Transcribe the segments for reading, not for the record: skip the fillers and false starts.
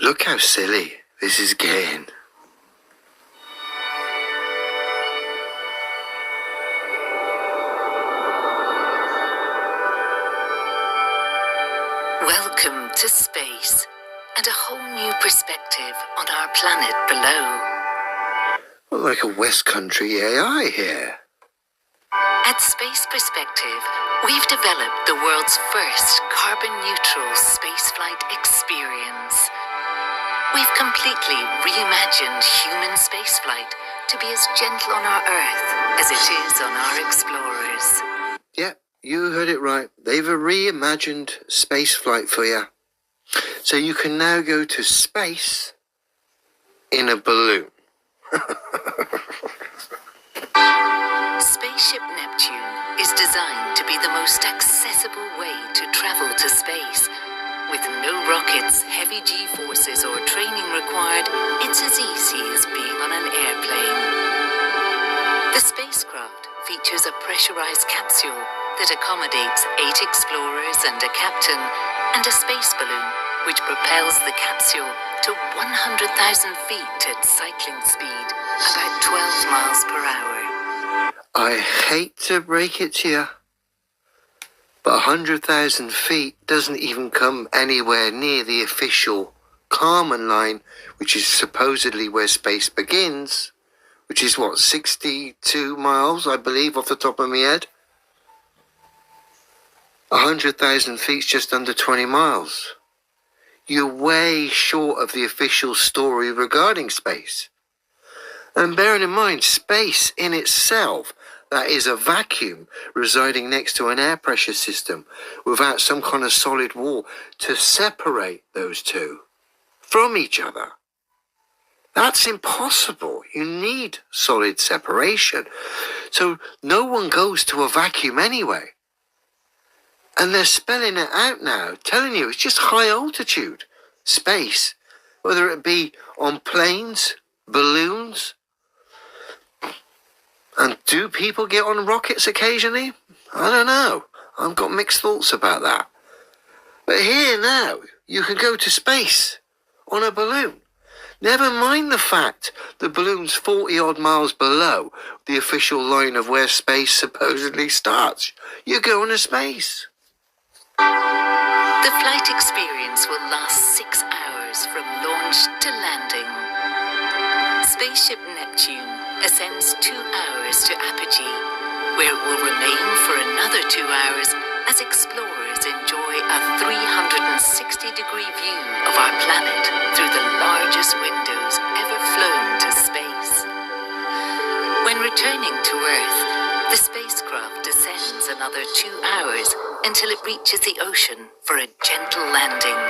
Look how silly this is getting. Welcome to space and a whole new perspective on our planet below. Well, like a West Country AI here. At Space Perspective, we've developed the world's first carbon-neutral spaceflight experience. We've completely reimagined human spaceflight to be as gentle on our Earth as it is on our explorers. Yeah, you heard it right. They've reimagined spaceflight for you. So you can now go to space in a balloon. Spaceship Neptune is designed to be the most accessible way to travel to space. With no rockets, heavy G-forces or training required, it's as easy as being on an airplane. The spacecraft features a pressurized capsule that accommodates 8 explorers and a captain, and a space balloon which propels the capsule to 100,000 feet at cycling speed, about 12 miles per hour. I hate to break it to you, but 100,000 feet doesn't even come anywhere near the official Kármán line, which is supposedly where space begins, which is what, 62 miles, I believe, off the top of my head? 100,000 feet's just under 20 miles. You're way short of the official story regarding space. And bearing in mind, space in itself, that is a vacuum residing next to an air pressure system without some kind of solid wall to separate those two from each other. That's impossible. You need solid separation. So no one goes to a vacuum anyway. And they're spelling it out now, telling you it's just high altitude space, whether it be on planes, balloons. And do people get on rockets occasionally? I don't know. I've got mixed thoughts about that. But here now, you can go to space on a balloon. Never mind the fact the balloon's 40 odd miles below the official line of where space supposedly starts. You're going to space. The flight experience will last 6 hours from launch to landing. Spaceship Neptune ascends 2 hours to apogee, where it will remain for another 2 hours as explorers enjoy a 360-degree view of our planet through the largest windows ever flown to space. When returning to Earth, the spacecraft descends another 2 hours until it reaches the ocean for a gentle landing,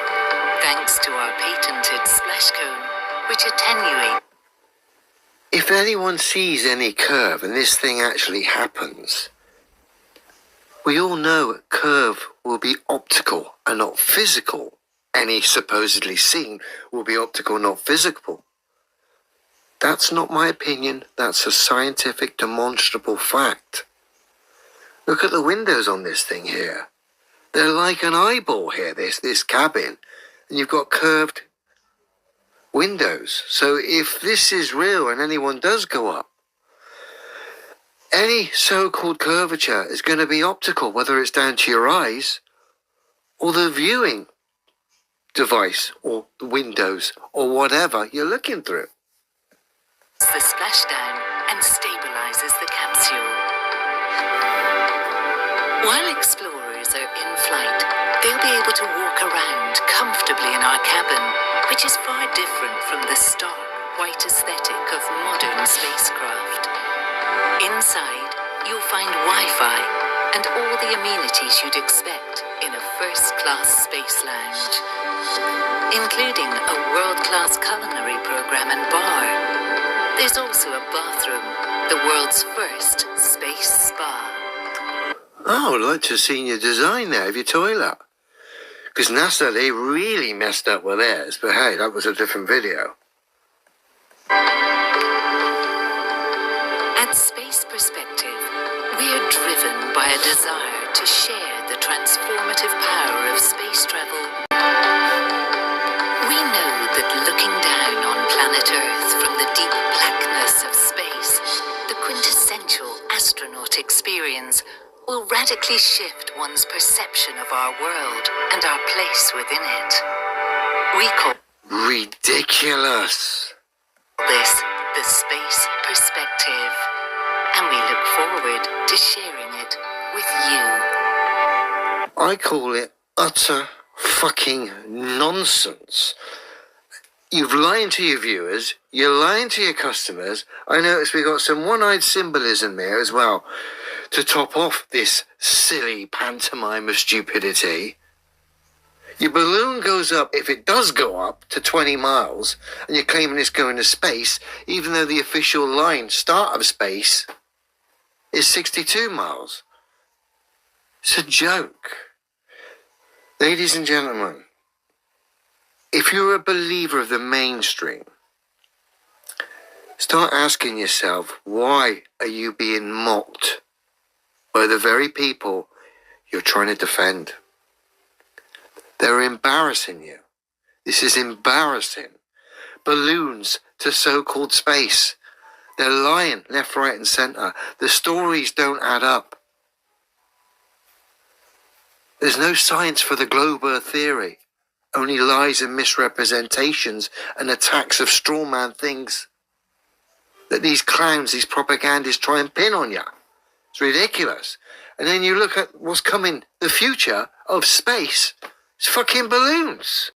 thanks to our patented splash cone, which attenuates. If anyone sees any curve and this thing actually happens, we all know a curve will be optical and not physical. Any supposedly seen will be optical, not physical. That's not my opinion. That's a scientific, demonstrable fact. Look at the windows on this thing here. They're like an eyeball here, this cabin. And you've got curved windows. So if this is real and anyone does go up, any so-called curvature is going to be optical, whether it's down to your eyes or the viewing device or the windows or whatever you're looking through. The splashdown and stabilizes the capsule. While explorers are in flight, they'll be able to walk around comfortably in our cabin, which is far different from the stark white aesthetic of modern spacecraft. Inside, you'll find Wi-Fi and all the amenities you'd expect in a first-class space lounge, including a world-class culinary program and bar. There's also a bathroom, the world's first space spa. Oh, I'd like to have seen your design there of your toilet. Because NASA, they really messed up with theirs. But hey, that was a different video. At Space Perspective, we are driven by a desire to share the transformative power of space travel. We know that planet Earth from the deep blackness of space, the quintessential astronaut experience will radically shift one's perception of our world and our place within it. We call Ridiculous. this the space perspective, and we look forward to sharing it with you. I call it utter fucking nonsense. You've lied to your viewers, you're lying to your customers. I notice we got some one-eyed symbolism here as well to top off this silly pantomime of stupidity. Your balloon goes up, if it does go up, to 20 miles, and you're claiming it's going to space, even though the official line start of space is 62 miles. It's a joke. Ladies and gentlemen, if you're a believer of the mainstream, start asking yourself, why are you being mocked by the very people you're trying to defend? They're embarrassing you. This is embarrassing. Balloons to so-called space. They're lying left, right and centre. The stories don't add up. There's no science for the globe earth theory. Only lies and misrepresentations and attacks of straw man things that these clowns, these propagandists try and pin on you. It's ridiculous. And then you look at what's coming, the future of space. It's fucking balloons.